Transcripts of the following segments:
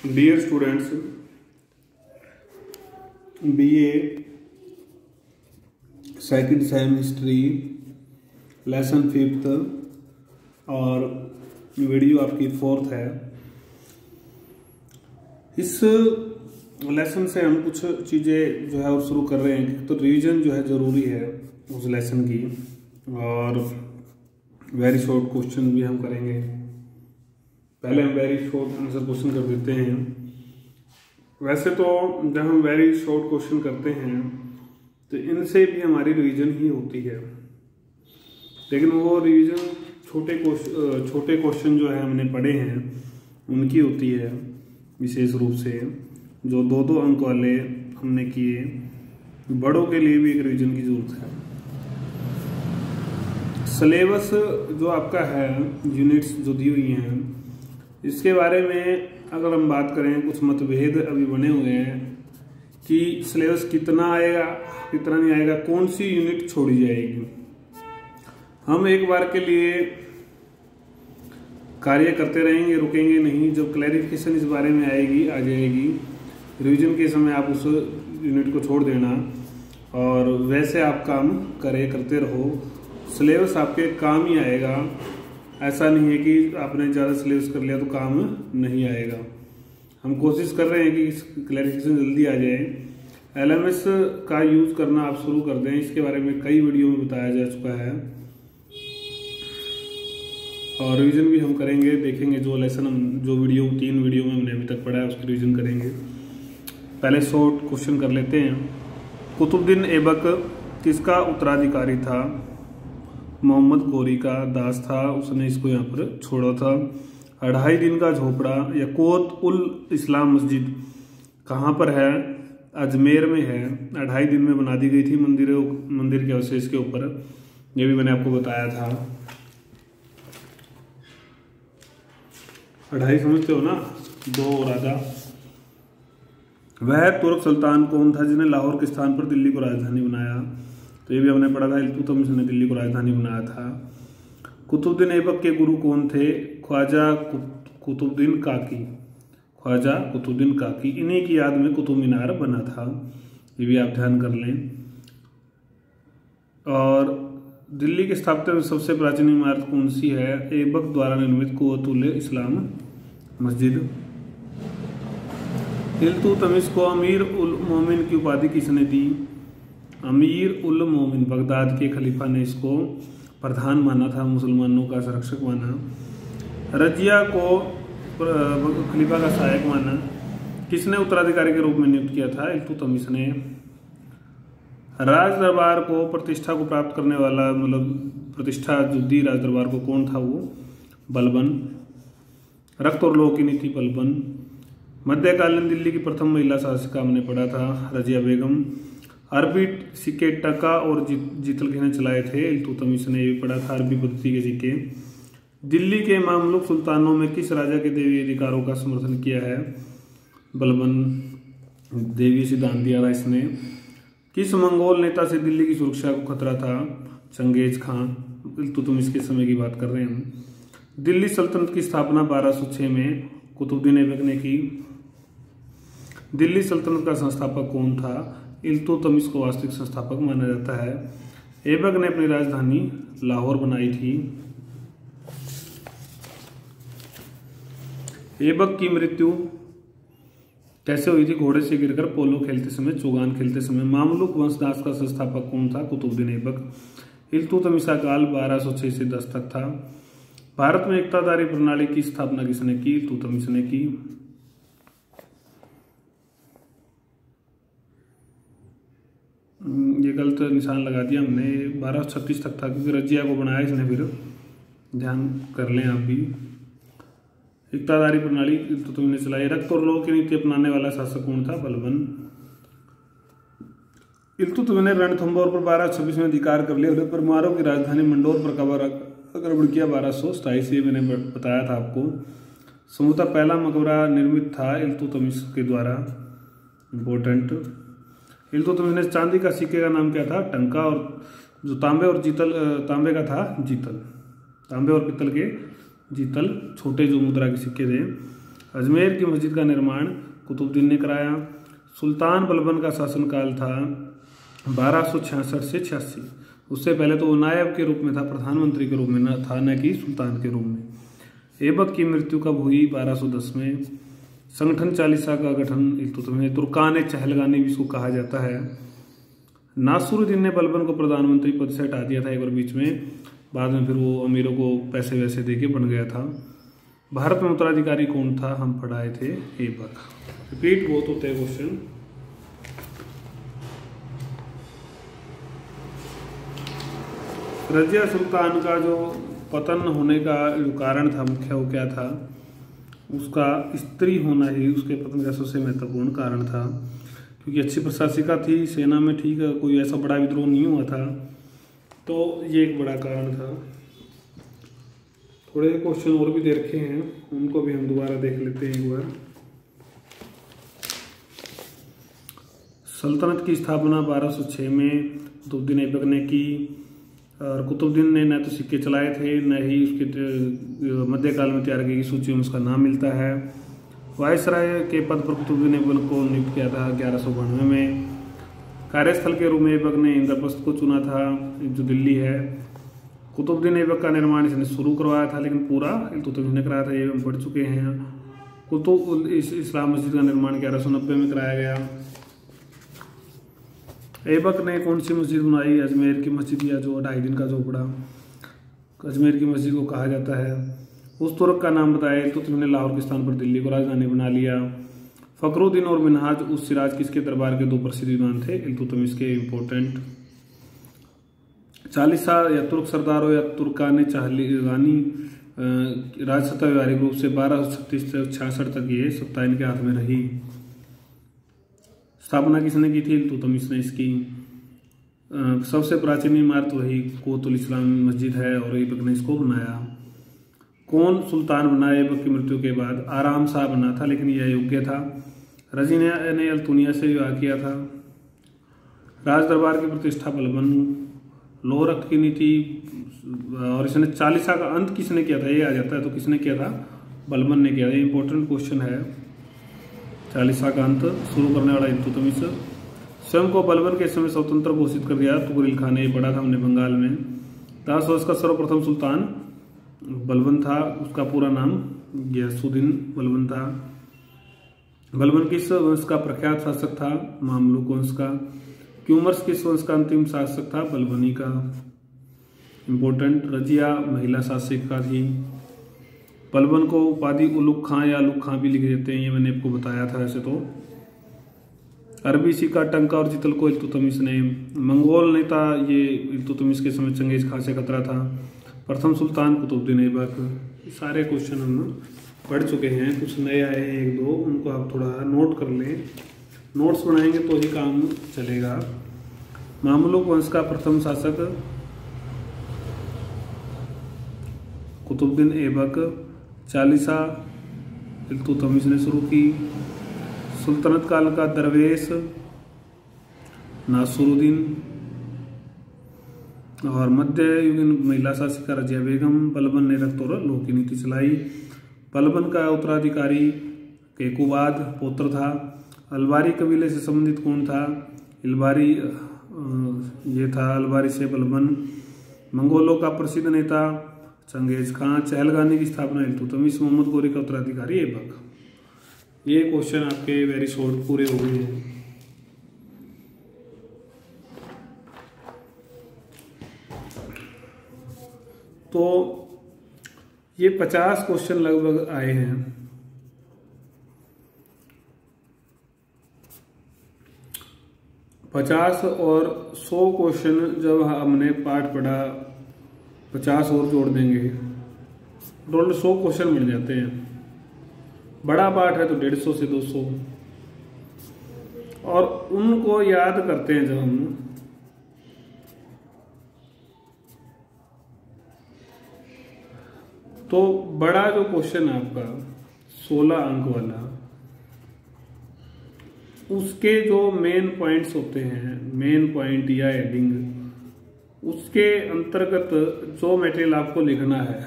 Dear students, BA second sem history lesson 5th और video आपकी 4th है। इस लेसन से हम कुछ चीज़ें जो है और शुरू कर रहे हैं। तो रिवीजन जो है ज़रूरी है उस लेसन की, और वेरी शॉर्ट क्वेश्चन भी हम करेंगे। पहले हम वेरी शॉर्ट आंसर क्वेश्चन कर देते हैं। वैसे तो जब हम वेरी शॉर्ट क्वेश्चन करते हैं तो इनसे भी हमारी रिवीजन ही होती है, लेकिन वो रिवीजन छोटे क्वेश्चन जो है हमने पढ़े हैं उनकी होती है विशेष रूप से, जो 2-2 अंक वाले हमने किए। बड़ों के लिए भी एक रिवीजन की जरूरत है। सिलेबस जो आपका है, यूनिट्स जो दी हुई हैं, इसके बारे में अगर हम बात करें, कुछ मतभेद अभी बने हुए हैं कि सिलेबस कितना आएगा कितना नहीं आएगा, कौन सी यूनिट छोड़ी जाएगी। हम एक बार के लिए कार्य करते रहेंगे, रुकेंगे नहीं। जब क्लैरिफिकेशन इस बारे में आ जाएगी रिवीजन के समय, आप उस यूनिट को छोड़ देना और वैसे आप काम करते रहो। सिलेबस आपके काम ही आएगा। ऐसा नहीं है कि आपने ज़्यादा सिलेबस कर लिया तो काम नहीं आएगा। हम कोशिश कर रहे हैं कि क्लैरिफिकेशन जल्दी आ जाए। LMS का यूज़ करना आप शुरू कर दें। इसके बारे में कई वीडियो में बताया जा चुका है, और रिवीजन भी हम करेंगे। देखेंगे जो लेसन जो 3 वीडियो में हमने अभी तक पढ़ा है उसकी रिवीजन करेंगे। पहले शॉर्ट क्वेश्चन कर लेते हैं। कुतुबुद्दीन ऐबक किसका उत्तराधिकारी था? मोहम्मद गौरी का दास था, उसने इसको यहाँ पर छोड़ा था। 2.5 दिन का झोपड़ा या कोत उल इस्लाम मस्जिद कहाँ पर है? अजमेर में है। 2.5 दिन में बना दी गई थी मंदिर के अवशेष के ऊपर। ये भी मैंने आपको बताया था। 2.5 समझते हो ना, 2 और आधा। वह तुर्क सुल्तान कौन था जिन्हें लाहौर के स्थान पर दिल्ली को राजधानी बनाया? तो ये भी हमने पढ़ा था। इल्तुतमिश ने दिल्ली को राजधानी बनाया था। कुतुबुद्दीन ऐबक के गुरु कौन थे? ख्वाजा कुतुबुद्दीन काकी। ख्वाजा कुतुबुद्दीन काकी। इन्हीं की याद में कुतुब मीनार बना था। ये भी आप ध्यान कर लें। और दिल्ली की स्थापत्य में सबसे प्राचीन इमारत कौन सी है? ऐबक द्वारा निर्मित कुव्वत उल इस्लाम मस्जिद। इल्तुतमिश को अमीर उल मोमिन की उपाधि किसने दी? अमीर उल मोमिन, बगदाद के खलीफा ने इसको प्रधान माना था, मुसलमानों का संरक्षक माना। रजिया को खलीफा का सहायक माना। किसने उत्तराधिकारी के रूप में नियुक्त किया था? इल्तुतमिश ने। राज दरबार को प्रतिष्ठा को प्राप्त करने वाला, मतलब प्रतिष्ठा जो दी राज दरबार को, कौन था वो? बलबन। रक्त और लोह की नीति, बलबन। मध्यकालीन दिल्ली की प्रथम महिला शासिका हमने पढ़ा था, रजिया बेगम। अरबी सिक्के टका और जीतल किसने चलाए थे? इल्तुतमिश ने। ये भी पढ़ा था, अरबी पद्धति के सिक्के। दिल्ली के मामलुक सुल्तानों में किस राजा के दैवीय अधिकारों का समर्थन किया है? बलबन। दैवीय सिद्धांत दिया था इसने। किस मंगोल नेता से दिल्ली की सुरक्षा को खतरा था? चंगेज खां। इल्तुतमिश के समय की बात कर रहे हैं हम। दिल्ली सल्तनत की स्थापना 1206 में कुतुबुद्दीन ऐबक ने की। दिल्ली सल्तनत का संस्थापक कौन था? इल्तुतमिश को वास्तविक संस्थापक माना जाता है। ऐबक ने अपनी राजधानी लाहौर बनाई थी। ऐबक की मृत्यु कैसे हुई थी? घोड़े से गिरकर, पोलो खेलते समय, चौगान खेलते समय। मामलुक वंशदास का संस्थापक कौन था? कुतुबुद्दीन ऐबक। इल्तुतमिश का काल 1206 से 10 तक था। भारत में एकताधारी प्रणाली की स्थापना किसने की? इल्तुतमिश ने की। ये गलत निशान लगा दिया हमने, 1236 तक था क्योंकि रजिया को बनाया इसने, फिर ध्यान कर लें आप भी। इक्तादारी प्रणाली इल्तुतमिश ने चलाई। रक्त और लोह की नीति अपनाने वाला शासक कौन था? बलबन। इल्तुतमिश ने रणथंभौर पर 1226 में अधिकार कर लिया और परमारों की राजधानी मंडोर पर आक्रमण किया 1227। ये मैंने बताया था आपको। संभवतः पहला मकबरा निर्मित था इल्तुतमिश के द्वारा। इम्पोर्टेंट। इल्तुतमिश ने चांदी का सिक्के का नाम क्या था? टंका। और जो तांबे का था जीतल। तांबे और पित्तल के जीतल, छोटे जो मुद्रा के सिक्के थे। अजमेर की मस्जिद का निर्माण कुतुबुद्दीन ने कराया। सुल्तान बलबन का शासनकाल था 1266 से 86। उससे पहले तो वो नायब के रूप में था, प्रधानमंत्री के रूप में न था, न कि सुल्तान के रूप में। ऐबक की मृत्यु कब हुई? 1210 में। संगठन चालीसा का गठन इल्तुतमिश ने, तुर्कान चहलगानी भी इसको कहा जाता है। नासरुद्दीन ने बलबन को प्रधानमंत्री पद से हटा दिया था एक बार बीच में, बाद में फिर वो अमीरों को पैसे वैसे देके बन गया था। भारत में उत्तराधिकारी कौन था? हम पढ़ाए थे ऐबक। रिपीट बहुत होते हैं क्वेश्चन। रजिया सुल्तान का जो पतन होने का जो कारण था मुख्य, वो क्या था? उसका स्त्री होना ही उसके पतन का सबसे महत्वपूर्ण कारण था, क्योंकि अच्छी प्रशासिका थी, सेना में ठीक है, कोई ऐसा बड़ा विद्रोह नहीं हुआ था, तो ये एक बड़ा कारण था। थोड़े क्वेश्चन और भी दे रखे हैं, उनको भी हम दोबारा देख लेते हैं एक बार। सल्तनत की स्थापना 1206 में कुतुबुद्दीन ऐबक ने की, और कुतुबुद्दीन ने न तो सिक्के चलाए थे, न ही उसके मध्यकाल में तैयार की सूची में उसका नाम मिलता है। वायसराय के पद पर कुतुबुद्दीन ऐबक को नियुक्त किया था 1192 में। कार्यस्थल के रूप में ऐबक ने इंद्रप्रस्थ को चुना था, जो दिल्ली है। कुतुबुद्दीन ऐबक का निर्माण इसने शुरू करवाया था, लेकिन पूरा इल्तुतमिश ने कराया था, ये हम पढ़ चुके हैं। कुतुब इस्लाम मस्जिद का निर्माण 1190 में कराया गया। ऐबक ने कौन सी मस्जिद बनाई? अजमेर की मस्जिद, या जो 2.5 दिन का झोपड़ा अजमेर की मस्जिद को कहा जाता है। उस तुर्क का नाम बताया इल्तुतमिश ने लाहौर के स्थान पर दिल्ली को राजधानी बना लिया। फखरुद्दीन और मिनहाज उस सिराज किसके दरबार के 2 प्रसिद्ध विद्वान थे? इल्तुतमिश के। इम्पोर्टेंट। चालीसा या तुर्क सरदारों या तुर्कान चहलगानी राजसत्ता व्यवहारिक रूप से 1236 से 66 तक ये सत्ता इनके हाथ में रही। स्थापना किसने की थी? इल्तुतमिश ने इसकी। सबसे प्राचीन इमारत वही कोतुल इस्लाम मस्जिद है, और ऐबक ने इसको बनाया। कौन सुल्तान बना ऐबक की मृत्यु के बाद? आराम शाह बना था, लेकिन यह योग्य था। रजीना ने अल्तुनिया से विवाह किया था। राज दरबार की प्रतिष्ठा बलबन। लोअर रक्त की नीति, और इसने चालीसा का अंत किसने किया था? ये आ जाता है, तो किसने किया था? बलबन ने किया था। ये इंपॉर्टेंट क्वेश्चन है। चालीसा का अंत शुरू करने वाला इल्तुतमिश। स्वयं को बलबन के समय स्वतंत्र घोषित कर दिया तुगरिल खान ने, पढ़ा था हमने बंगाल में। दास वंश का सर्वप्रथम सुल्तान बलबन था, उसका पूरा नाम गियासुद्दीन बलबन था। बलबन किस वंश का प्रख्यात शासक था? मामलुक वंश का। क्यूमर्स किस वंश का अंतिम शासक था? बलबनी का। इंपोर्टेंट। रजिया महिला शासिका थी। बलबन को उपाधि उलुग खां या अलुग खां भी लिख देते हैं, ये मैंने आपको बताया था। वैसे तो अरबी सिक्का टंका और जितल को इल्तुतमिश ने। मंगोल नेता ये इल्तुतमिश के समय चंगेज खां से खतरा था। प्रथम सुल्तान कुतुबुद्दीन ऐबक। सारे क्वेश्चन हम पढ़ चुके हैं, कुछ नए आए हैं 1-2, उनको आप थोड़ा नोट कर लें। नोट्स बनाएंगे तो ही काम चलेगा। मामलुक वंश का प्रथम शासक कुतुबुद्दीन ऐबक। चालीसा इल्तुतमिश ने शुरू की। सुल्तनत काल का दरवेश नासरुद्दीन, और मध्य युगीन महिला शासिका रजिया बेगम। बलबन ने रक्त और लोह की नीति चलाई। बलबन का उत्तराधिकारी केकुबाद पौत्र था। अलबारी कबीले से संबंधित कौन था? इलबारी ये था, अलबारी से बलबन। मंगोलों का प्रसिद्ध नेता चंगेज खां। चहलगानी की स्थापना इल्तुतमिश। मोहम्मद गोरी का उत्तराधिकारी ऐबक। ये क्वेश्चन आपके वेरी शॉर्ट पूरे हो गए हैं। तो ये 50 क्वेश्चन लगभग आए हैं। पचास और 100 क्वेश्चन जब हमने पाठ पढ़ा, 50 और जोड़ देंगे, टोटल 100 क्वेश्चन मिल जाते हैं। बड़ा पाठ है तो 150 से 200, और उनको याद करते हैं जब हम, तो बड़ा जो क्वेश्चन है आपका 16 अंक वाला, उसके जो मेन पॉइंट्स होते हैं, मेन पॉइंट या हेडिंग, उसके अंतर्गत जो मटेरियल आपको लिखना है,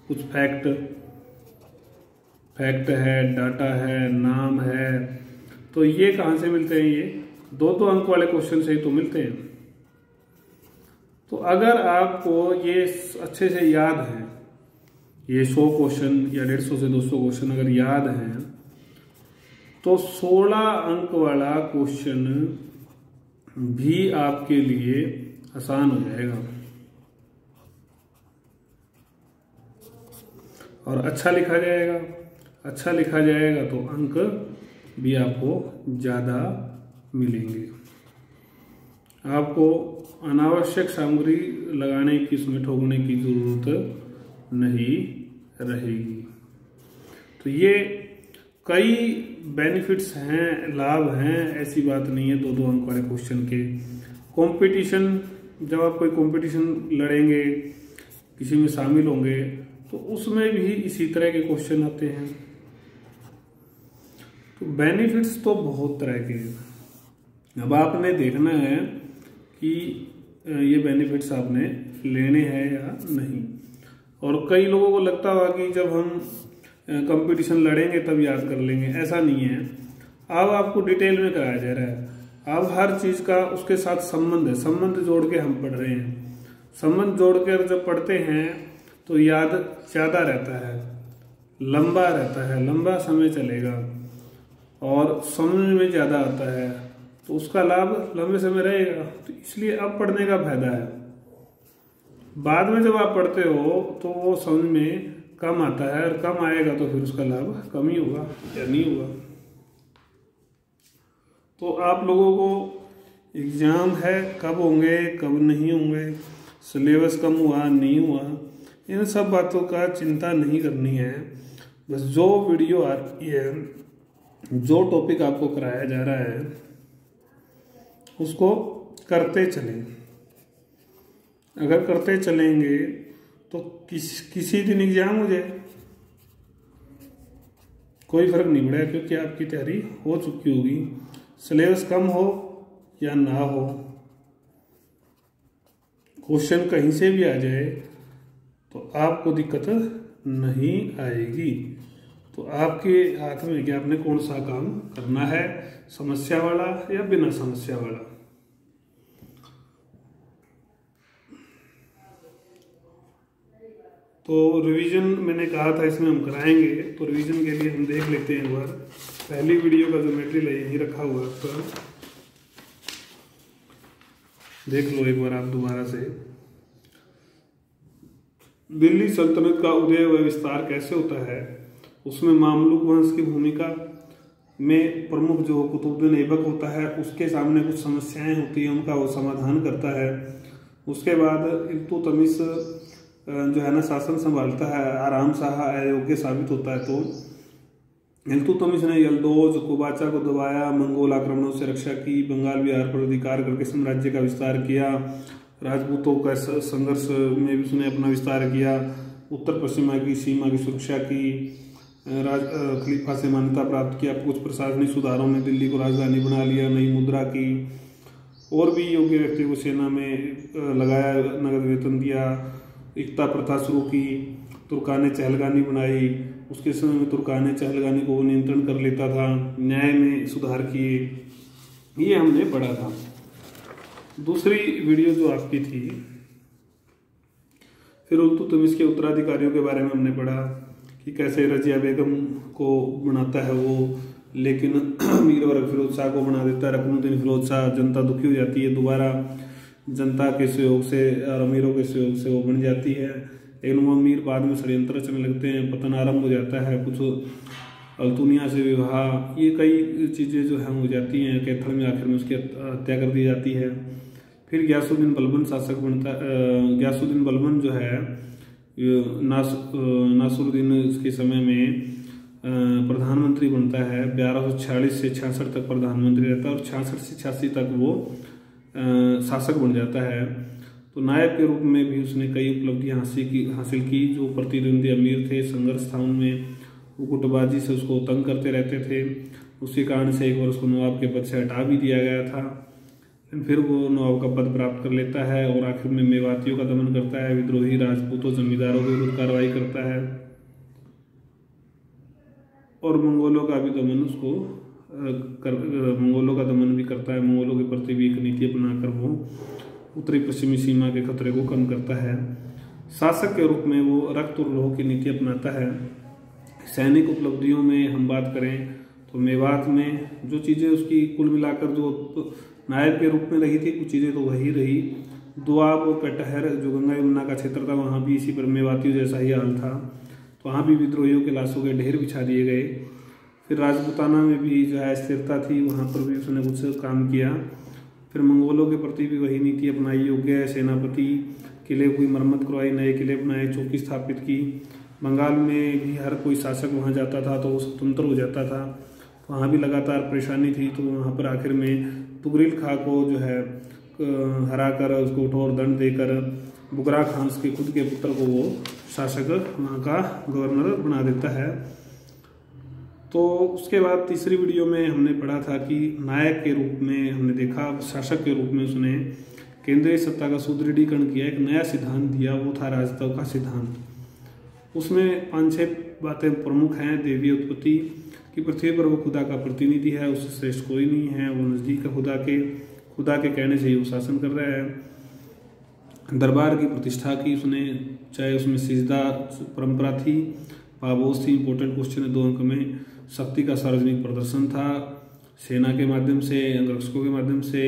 कुछ फैक्ट, फैक्ट है, डाटा है, नाम है। तो ये कहाँ से मिलते हैं? ये 2-2 अंक वाले क्वेश्चन से ही तो मिलते हैं। तो अगर आपको ये अच्छे से याद है, ये 100 क्वेश्चन या 150 से 200 क्वेश्चन अगर याद हैं, तो 16 अंक वाला क्वेश्चन भी आपके लिए आसान हो जाएगा और अच्छा लिखा जाएगा। अच्छा लिखा जाएगा तो अंक भी आपको ज़्यादा मिलेंगे। आपको अनावश्यक सामग्री लगाने की, उसमें ठोकने की जरूरत नहीं रहेगी। तो ये कई बेनिफिट्स हैं, लाभ हैं, ऐसी बात नहीं है 2-2 अंक वाले क्वेश्चन के। कंपटीशन, जब आप कोई कंपटीशन लड़ेंगे, किसी में शामिल होंगे, तो उसमें भी इसी तरह के क्वेश्चन आते हैं। तो बेनिफिट्स तो बहुत तरह के हैं। अब आपने देखना है कि ये बेनिफिट्स आपने लेने हैं या नहीं। और कई लोगों को लगता होगा कि जब हम कंपटीशन लड़ेंगे तब याद कर लेंगे, ऐसा नहीं है। अब आपको डिटेल में कराया जा रहा है। अब हर चीज़ का उसके साथ संबंध है, संबंध जोड़ के हम पढ़ रहे हैं। संबंध जोड़ कर जब पढ़ते हैं तो याद ज़्यादा रहता है, लंबा रहता है, लंबा समय चलेगा और समझ में ज़्यादा आता है, तो उसका लाभ लंबे समय रहेगा। तो इसलिए अब पढ़ने का फायदा है। बाद में जब आप पढ़ते हो तो वो समझ में कम आता है, और कम आएगा तो फिर उसका लाभ कम ही होगा या नहीं होगा। तो आप लोगों को एग्ज़ाम है, कब होंगे कब नहीं होंगे, सिलेबस कम हुआ नहीं हुआ, इन सब बातों का चिंता नहीं करनी है। बस जो वीडियो आ रही है, जो टॉपिक आपको कराया जा रहा है, उसको करते चलें। अगर करते चलेंगे तो किसी दिन एग्जाम हो जाए, कोई फर्क नहीं पड़ेगा, क्योंकि आपकी तैयारी हो चुकी होगी। सिलेबस कम हो या ना हो, क्वेश्चन कहीं से भी आ जाए तो आपको दिक्कत नहीं आएगी। तो आपके हाथ में कि आपने कौन सा काम करना है, समस्या वाला या बिना समस्या वाला। तो रिवीजन मैंने कहा था इसमें हम कराएंगे, तो रिवीजन के लिए हम देख लेते हैं एक बार। पहली वीडियो का जो मटेरियल है यही रखा हुआ है आपका, देख लो एक बार आप दोबारा से। दिल्ली सल्तनत का उदय व विस्तार कैसे होता है, उसमें मामलुक वंश की भूमिका में प्रमुख जो कुतुबुद्दीन ऐबक होता है, उसके सामने कुछ समस्याएं होती हैं, उनका वो समाधान करता है। उसके बाद इल्तुतमिश जो है ना शासन संभालता है, आराम शाह अयोग्य साबित होता है। तो इल्तुतमिश ने यल्दौज कुबाचा को दबाया, मंगोल आक्रमणों से रक्षा की, बंगाल बिहार पर अधिकार करके साम्राज्य का विस्तार किया, राजपूतों का संघर्ष में भी उसने अपना विस्तार किया, उत्तर पश्चिमा की सीमा की सुरक्षा की, खलीफा से मान्यता प्राप्त किया, कुछ प्रशासनिक सुधारों में दिल्ली को राजधानी बना लिया, नई मुद्रा की, और भी योग्य व्यक्ति को सेना में लगाया, नगद वेतन दिया, एकता प्रथा शुरू की, तुर्काने चहलगानी बनाई, उसके समय में तुर्काने चहलगानी को नियंत्रण कर लेता था, न्याय में सुधार किए, ये हमने पढ़ा था। दूसरी वीडियो जो आपकी थी, फिर इल्तुतमिश के उत्तराधिकारियों के बारे में हमने पढ़ा कि कैसे रजिया बेगम को बनाता है वो, लेकिन मीर वर्ग फिरोज शाह को बना देता है रुकनुद्दीन फिरोज शाह। जनता दुखी हो जाती है, दोबारा जनता के सहयोग से और अमीरों के सहयोग से वो बन जाती है, लेकिन वो अमीर बाद में षड्यंत्र रचने लगते हैं, पतन आरंभ हो जाता है, कुछ अल्तुनिया से विवाह, ये कई चीज़ें जो है हो जाती हैं। कैथल में आखिर में उसकी हत्या कर दी जाती है। फिर गयासुद्दीन बलबन शासक बनता, गयासुद्दीन बलबन जो है नासरुद्दीन के समय में प्रधानमंत्री बनता है। 1246 से 66 तक प्रधानमंत्री रहता है और 66 से 86 तक वो शासक बन जाता है। तो नायब के रूप में भी उसने कई उपलब्धियां हासिल की। जो प्रतिद्वंदी अमीर थे, संघर्ष था उनमें, वो गुटबाजी से उसको तंग करते रहते थे। उसी कारण से एक बार उसको नवाब के पद से हटा भी दिया गया था। फिर वो नवाब का पद प्राप्त कर लेता है और आखिर में मेवातियों का दमन करता है, विद्रोही राजपूतों जमींदारों के विरुद्ध कार्रवाई करता है। और मंगोलों का भी दमन उसको मंगोलों का दमन भी करता है। मंगोलों के प्रति भी एक नीति अपनाकर वो उत्तरी पश्चिमी सीमा के खतरे को कम करता है। शासक के रूप में वो रक्त और लौह की नीति अपनाता है। सैनिक उपलब्धियों में हम बात करें तो मेवात में जो चीज़ें उसकी कुल मिलाकर जो नायब के रूप में रही थी, कुछ चीज़ें तो वही रही। दुआब और कटहर जो गंगा यमुना का क्षेत्र था, वहाँ भी इसी पर मेवातियों जैसा ही हाल था। तो वहाँ भी विद्रोहियों के लाशों के ढेर बिछा दिए गए। फिर राजपूताना में भी जो है स्थिरता थी, वहाँ पर भी उसने कुछ काम किया। फिर मंगोलों के प्रति भी वही नीति अपनाई, योग्य सेनापति, किले की मरम्मत करवाई, नए किले बनाए, चौकी स्थापित की। बंगाल में भी हर कोई शासक वहाँ जाता था तो वो स्वतंत्र हो जाता था, वहाँ भी लगातार परेशानी थी। तो वहाँ पर आखिर में तुगरिल खां को जो है हरा कर उसको कठोर दंड देकर बुगरा खान के खुद के पुत्र को वो शासक वहाँ का गवर्नर बना देता है। तो उसके बाद तीसरी वीडियो में हमने पढ़ा था कि नायक के रूप में हमने देखा, शासक के रूप में उसने केंद्रीय सत्ता का सुदृढ़ीकरण किया, एक नया सिद्धांत दिया, वो था राजतव का सिद्धांत। उसमें 5-6 बातें प्रमुख हैं। देवी उत्पत्ति कि पृथ्वी पर वो खुदा का प्रतिनिधि है, उससे श्रेष्ठ कोई नहीं है, वो नज़दीक है खुदा के कहने से ही वो शासन कर रहा है। दरबार की प्रतिष्ठा की उसने, चाहे उसमें सिजदा परंपरा थी, पाबोस थी, इंपॉर्टेंट क्वेश्चन है 2 अंक में। शक्ति का सार्वजनिक प्रदर्शन था, सेना के माध्यम से, अंगरक्षकों के माध्यम से,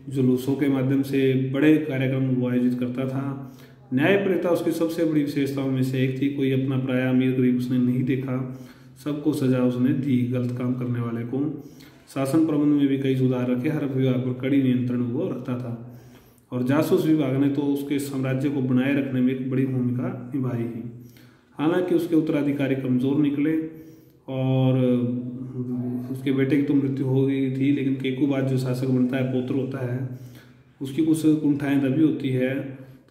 जुलूसों के माध्यम से बड़े कार्यक्रम वो आयोजित करता था। न्यायप्रियता उसकी सबसे बड़ी विशेषताओं में से एक थी। कोई अपना पराया अमीर गरीब उसने नहीं देखा, सबको सजा उसने दी गलत काम करने वाले को। शासन प्रबंध में भी कई सुधार रखे, हर विभाग पर कड़ी नियंत्रण वो रखता था। और जासूस विभाग ने तो उसके साम्राज्य को बनाए रखने में एक बड़ी भूमिका निभाई ही। हालांकि उसके उत्तराधिकारी कमज़ोर निकले और उसके बेटे की तो मृत्यु हो गई थी, लेकिन केकुबाद जो शासक बनता है, पौत्र होता है, उसकी कुछ कुंठाएँ तभी होती है।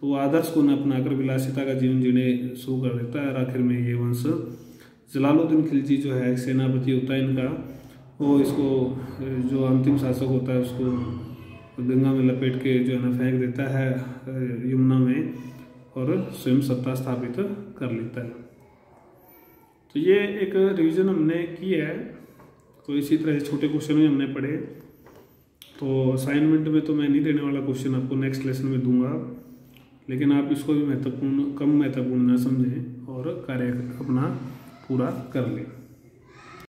तो वो आदर्श को न अपनाकर विलासिता का जीवन जीने शुरू कर देता है। और आखिर में ये वंश जलालुद्दीन खिलजी जो है सेनापति होता है इनका, वो इसको जो अंतिम शासक होता है उसको गंगा में लपेट के जो है ना फेंक देता है यमुना में, और स्वयं सत्ता स्थापित कर लेता है। तो ये एक रिवीजन हमने की है। तो इसी तरह से छोटे क्वेश्चन भी हमने पढ़े। तो असाइनमेंट में तो मैं नहीं देने वाला क्वेश्चन, आपको नेक्स्ट लेसन में दूंगा, लेकिन आप इसको भी कम महत्वपूर्ण ना समझें और कार्य अपना पूरा कर लें।